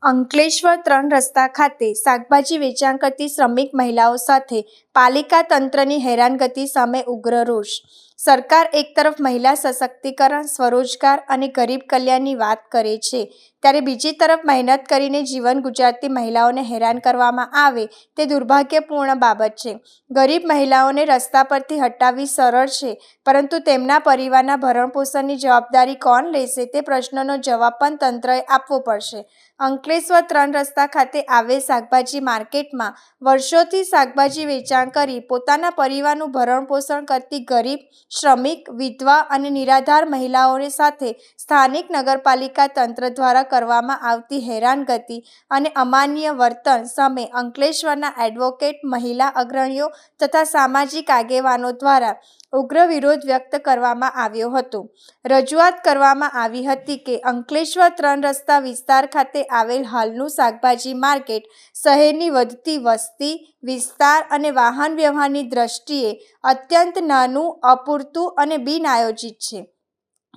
અંકલેશ્વર 3 રસ્તા ખાતે શાકભાજી વેચાણ કરતી શ્રમિક મહિલાઓ સાથે પાલિકા તંત્રની હેરાનગતિ સામે ઉગ્ર રોષ. સરકાર એક તરફ મહિલા સશક્તિકરણ, સ્વરોજગાર અને ગરીબ કલ્યાણની વાત કરે છે, ત્યારે બીજી તરફ મહેનત કરીને જીવન ગુજારતી મહિલાઓને હેરાન કરવામાં આવે તે દુર્ભાગ્યપૂર્ણ બાબત છે. ગરીબ મહિલાઓને રસ્તા પરથી હટાવવી સરળ છે, પરંતુ તેમના પરિવારના ભરણપોષણની જવાબદારી કોણ લેશે તે પ્રશ્નનો જવાબ પણ તંત્રએ આપવો પડશે. અંકલેશ્વર 3 રસ્તા ખાતે આવેલ શાકભાજી માર્કેટમાં વર્ષોથી શાકભાજી વેચાણ કરી પોતાના પરિવારનું ભરણપોષણ કરતી ગરીબ, શ્રમિક, વિધવા અને નિરાધાર મહિલાઓને સાથે સ્થાનિક નગરપાલિકા તંત્ર દ્વારા કરવામાં આવતી હેરાનગતિ અને અમાનવીય વર્તન સામે અંકલેશ્વરના એડવોકેટ, મહિલા અગ્રણીઓ તથા સામાજિક આગેવાનો દ્વારા ઉગ્ર વિરોધ વ્યક્ત કરવામાં આવ્યો હતો. રજૂઆત કરવામાં આવી હતી કે અંકલેશ્વર 3 રસ્તા વિસ્તાર ખાતે આવેલ હાલનું શાકભાજી માર્કેટ શહેરની વધતી વસ્તી, વિસ્તાર અને વાહન વ્યવહારની દ્રષ્ટિએ અત્યંત નાનું, અપૂરતું અને બિનઆયોજિત છે.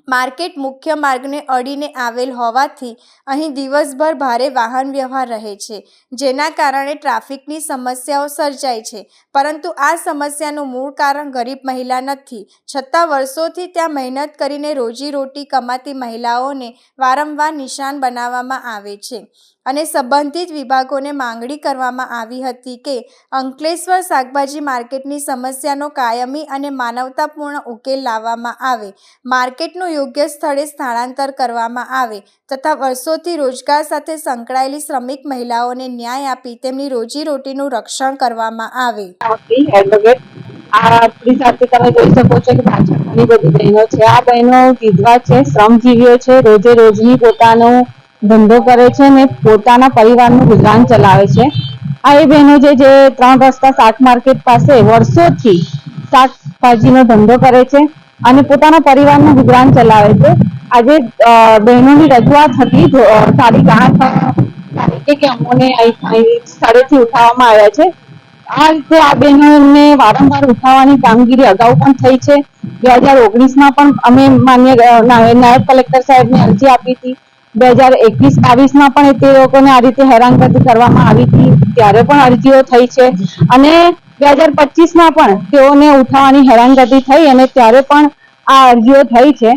માર્કેટ મુખ્ય માર્ગને અડીને આવેલ હોવાથી અહીં દિવસભર ભારે વાહન વ્યવહાર રહે છે, જેના કારણે ટ્રાફિકની સમસ્યાઓ સર્જાય છે. પરંતુ આ સમસ્યાનું મૂળ કારણ ગરીબ મહિલા નથી, છતાં વર્ષોથી ત્યાં મહેનત કરીને રોજીરોટી કમાતી મહિલાઓને વારંવાર નિશાન બનાવવામાં આવે છે અને સંબંધિત વિભાગોને માંગણી કરવામાં આવી હતી કે અંકલેશ્વર શાકભાજી માર્કેટની સમસ્યાનો કાયમી અને માનવતાપૂર્ણ ઉકેલ લાવવામાં આવે, માર્કેટનું યોગ્ય સ્થળે સ્થળાંતર કરવામાં આવે તથા વર્ષોથી રોજગાર સાથે સંકળાયેલી શ્રમિક મહિલાઓને ન્યાય આપી તેમની રોજીરોટીનું રક્ષણ કરવામાં આવે. આપણી સાથે તમે જોઈ શકો છો કે પાછળ ઘણી બધી બહેનો છે. આ બહેનો વિધવા છે, શ્રમજીવીઓ છે, રોજે રોજની પોતાનો ધંધો કરે છે ને પોતાના પરિવારનું ગુજરાન ચલાવે છે. આ એ બહેનો જે 3 રસ્તા શાક માર્કેટ પાસે વર્ષોથી શાકભાજીનો ધંધો કરે છે અને પોતાના પરિવારનું ગુજરાન ચલાવે છે. આજે બહેનોની રજૂઆત હતી તારીખ 8 તારીખે કે અમોને સ્થળેથી ઉઠાવવામાં આવ્યા છે. આ રીતે આ બહેનોને વારંવાર ઉઠાવવાની કામગીરી અગાઉ પણ થઈ છે. 2019માં પણ અમે માન્ય નાયબ કલેક્ટર સાહેબને અરજી આપી હતી. 2021-22માં પણ તે લોકોને આ રીતે હેરાનગતિ કરવામાં આવી હતી, ત્યારે પણ અરજીઓ થઈ છે અને 2025માં પણ તેઓને ઉઠાવવાની હેરાનગતિ થઈ અને ત્યારે પણ આ અરજીઓ થઈ છે.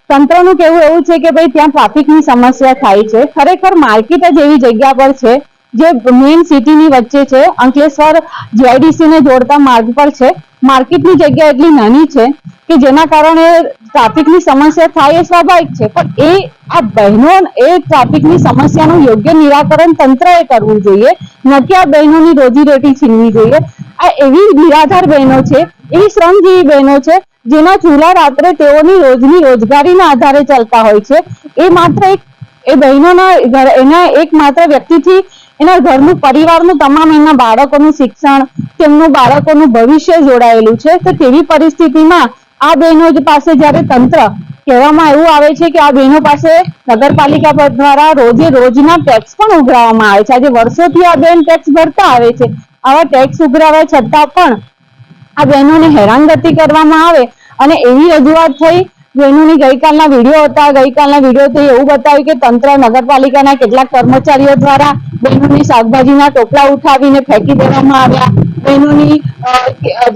તંત્રનું કહેવું એવું છે કે ભાઈ ત્યાં ટ્રાફિકની સમસ્યા થાય છે. ખરેખર માર્કેટ જ એવી જગ્યા પર છે જે મેઇન સિટીની વચ્ચે છે. અંકલેશ્વર જીઆઈડીસીને જોડતા માર્ગ પર છે. માર્કેટની જગ્યા એટલી નાની છે કે જેના કારણે ટ્રાફિકની સમસ્યા થાય એ સ્વાભાવિક છે, પણ આ બહેનો ટ્રાફિકની સમસ્યાનું યોગ્ય નિરાકરણ તંત્રએ કરવું જોઈએ, ન કે આ બહેનોની રોજીરોટી છીનવી જોઈએ. આ એવી નિરાધાર બહેનો છે, એવી શ્રમજીવી બહેનો છે જેના ચૂલા રાત્રે તેઓની રોજની રોજગારીના આધારે ચાલતા હોય છે. એ માત્ર એ બહેનોના એના એક માત્ર વ્યક્તિથી એના ઘરનું, પરિવારનું, તમામ એના બાળકોનું શિક્ષણ, તેમનું બાળકોનું ભવિષ્ય જોડાયેલું છે. તો તેવી પરિસ્થિતિમાં આ બહેનો પાસે જ્યારે તંત્ર કહેવામાં એવું આવે છે કે આ બહેનો પાસે નગરપાલિકા દ્વારા રોજે રોજના ટેક્સ પણ ઉઘરાવવામાં આવે છે. આજે વર્ષોથી આ બહેન ટેક્સ ભરતા આવે છે. આવા ટેક્સ ઉઘરાવ્યા છતાં પણ આ બહેનોને હેરાનગતિ કરવામાં આવે અને એવી રજૂઆત થઈ. બહેનોની ગઈકાલના વિડીયો હતા. ગઈકાલના વિડીયોથી એવું બતાવ્યું કે તંત્ર, નગરપાલિકાના કેટલાક કર્મચારીઓ દ્વારા બહેનોની શાકભાજીના ટોપલા ઉઠાવીને ફેંકી દેવામાં આવ્યા. બહેનોની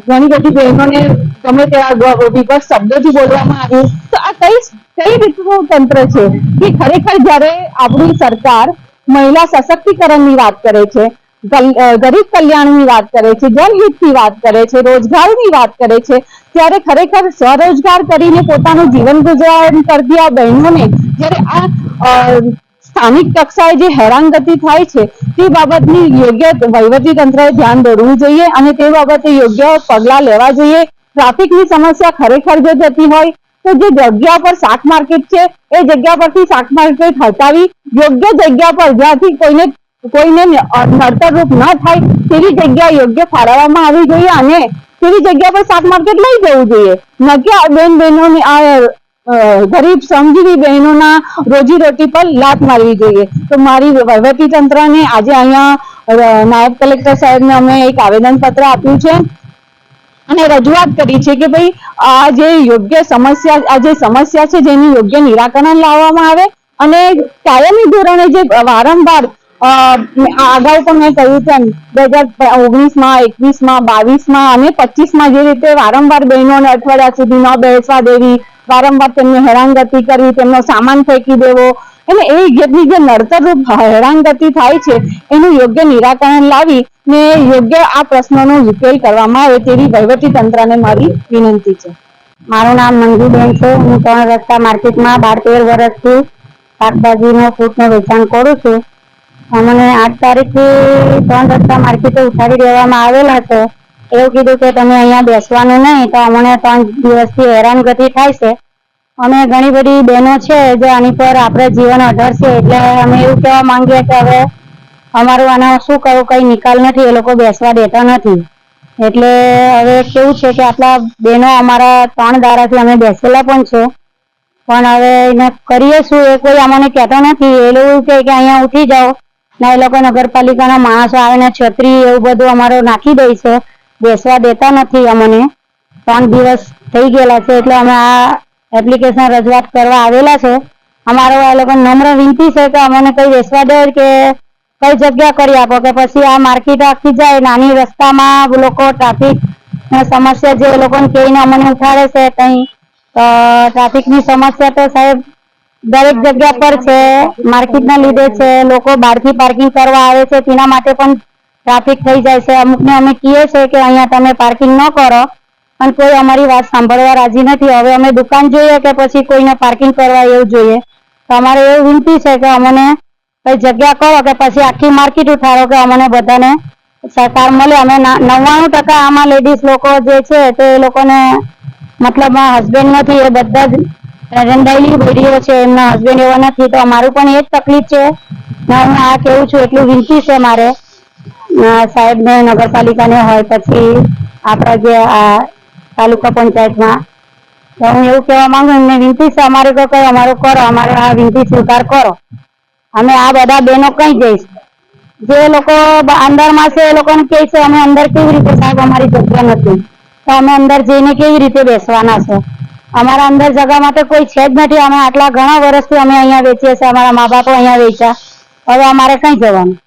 ઘણી બધી બહેનોને ગમે તેવા વિભત્સ શબ્દોથી બોલવામાં આવ્યું. તો આ કઈ રીતનું તંત્ર છે કે ખરેખર જ્યારે આપણી સરકાર મહિલા સશક્તિકરણની વાત કરે છે, ગરીબ કલ્યાણની વાત કરે છે, જનહિતની વાત કરે છે, રોજગારની વાત કરે છે, ત્યારે ખરેખર સ્વરોજગાર કરીને પોતાનું જીવન ગુજરાન કરતી આ બહેનોને જ્યારે આ સ્થાનિક કક્ષાએ જે હેરાનગતિ થાય છે તે બાબતની યોગ્ય વહીવટી તંત્રએ ધ્યાન દોરવું જોઈએ અને તે બાબતે યોગ્ય પગલાં લેવા જોઈએ. ટ્રાફિકની સમસ્યા ખરેખર જો જતી હોય તો જે જગ્યા પર શાક માર્કેટ છે એ જગ્યા પરથી શાક માર્કેટ હટાવી યોગ્ય જગ્યા પર જ્યાંથી કોઈને નડતરરૂપ ન થાય તેવી જગ્યા યોગ્ય ફાળવવામાં આવી જોઈએ અને તેવી જગ્યા પર શાક માર્કેટ લઈ જવું જોઈએ, ન કે આ બહેનોને આ ગરીબ શ્રમજીવી બહેનોના રોજીરોટી પર લાત મારવી જોઈએ. તો મારી વહીવટી તંત્રને આજે અહીંયા નાયબ કલેક્ટર સાહેબને અમે એક આવેદન પત્ર આપ્યું છે અને રજૂઆત કરી છે કે ભાઈ આ જે સમસ્યા છે જેની યોગ્ય નિરાકરણ લાવવામાં આવે અને કાયમી ધોરણે જે વારંવાર અગાઉ પણ મેં કહ્યું તેમ 2019માં, 21માં, 22માં અને 25માં જે રીતે વારંવાર બહેનોને અઠવાડિયા સુધી ન બેસવા દેવી, વારંવાર તેમને હેરાનગતિ કરવી, તેમનો સામાન ફેંકી દેવો, અને એ જેટલી જે નડતરરૂપ હેરાનગતિ થાય છે એનું યોગ્ય નિરાકરણ લાવી ને યોગ્ય આ પ્રશ્નનો ઉકેલ કરવામાં આવે તેવી વહીવટી તંત્રને મારી વિનંતી છે. મારું નામ મંજુબેન છે. હું 3 રસ્તા માર્કેટમાં 12-13 વર્ષથી શાકભાજીનું ફ્રૂટનું વેચાણ કરું છું. અમને 8 તારીખથી 3 રસ્તા માર્કેટે ઉઠાડી દેવામાં આવેલા છે. એવું કીધું કે તમે અહીંયા બેસવાનું નહીં, તો અમને 3 દિવસથી હેરાનગતિ થાય છે. અમે ઘણી બધી બહેનો છે જે આની પર આપણે જીવન અઢળશે, એટલે અમે એવું કહેવા માંગીએ કે હવે અમારું આનો શું કરવું, કઈ નિકાલ નથી, એ લોકો બેસવા દેતા નથી. એટલે હવે કેવું છે કે આટલા બહેનો અમારા 3 દાડાથી અમે બેસેલા પણ છે, પણ હવે એને કરીએ શું એ કોઈ અમને કહેતા નથી. એ લોકો કે અહીંયા ઉઠી જાઓ ને એ લોકો નગરપાલિકાના માણસો આવીને છત્રી એવું બધું અમારું નાખી દે છે, બેસવા દેતા નથી. અમને 3 દિવસ થઈ ગયેલા છે, એટલે અમે આ એપ્લિકેશન રજૂઆત કરવા આવેલા છે. અમારો આ લોકો નમ્ર વિનંતી છે કે અમને કઈ બેસવા દે કે કઈ જગ્યા કરી આપો, કે પછી આ માર્કેટ આખી જાય નાની રસ્તામાં લોકો ટ્રાફિક સમસ્યા જે લોકોને કહીને અમને ઉઠાડે છે. કઈ ટ્રાફિકની સમસ્યા તો સાહેબ દરેક જગ્યા પર છે, માર્કેટના લીધે છે. લોકો બહારથી પાર્કિંગ કરવા આવે છે, તેના માટે પણ ટ્રાફિક થઈ જાય છે. અમુકને અમે કહીએ છીએ કે અહીંયા તમે પાર્કિંગ ન કરો, પણ કોઈ અમારી વાત સાંભળવા રાજી નથી. હવે અમે દુકાન જોઈએ કે પછી કોઈને પાર્કિંગ કરવા એવું જોઈએ, તો અમારે એવું વિનંતી છે કે અમને કઈ જગ્યા કરો કે પછી આખી માર્કેટ ઉઠાડો કે અમને બધાને સહકાર મળે. અમે 99% આમાં લેડીઝ લોકો જે છે તે એ લોકોને મતલબ હસબન્ડ નથી, એ બધા જ રંડાયેલી વિડીયો છે, એમના હસબન્ડ એવા નથી. તો અમારું પણ એ જ તકલીફ છે. હું આ કેવું છું એટલું વિનંતી છે મારે સાહેબને, નગરપાલિકાને હોય પછી આપણા જે આ તાલુકા પંચાયતમાં, તો હું એવું કહેવા માંગુ, એમને વિનંતી છે અમારે તો કઈ અમારું કરો, અમારે આ વિનંતી સ્વીકાર કરો. અમે આ બધા બહેનો કઈ જઈશ, જે લોકો અંદરમાં છે એ લોકોને કહે છે અમે અંદર કેવી રીતે સાહેબ, અમારી જગ્યા નથી, તો અમે અંદર જઈને કેવી રીતે બેસવાના છે? અમારા અંદર જગા માટે કોઈ છે જ નથી. અમે આટલા ઘણા વર્ષથી અમે અહીંયા વેચીએ છીએ, અમારા મા બાપો અહીંયા વેચ્યા, હવે અમારે કઈ જવાનું?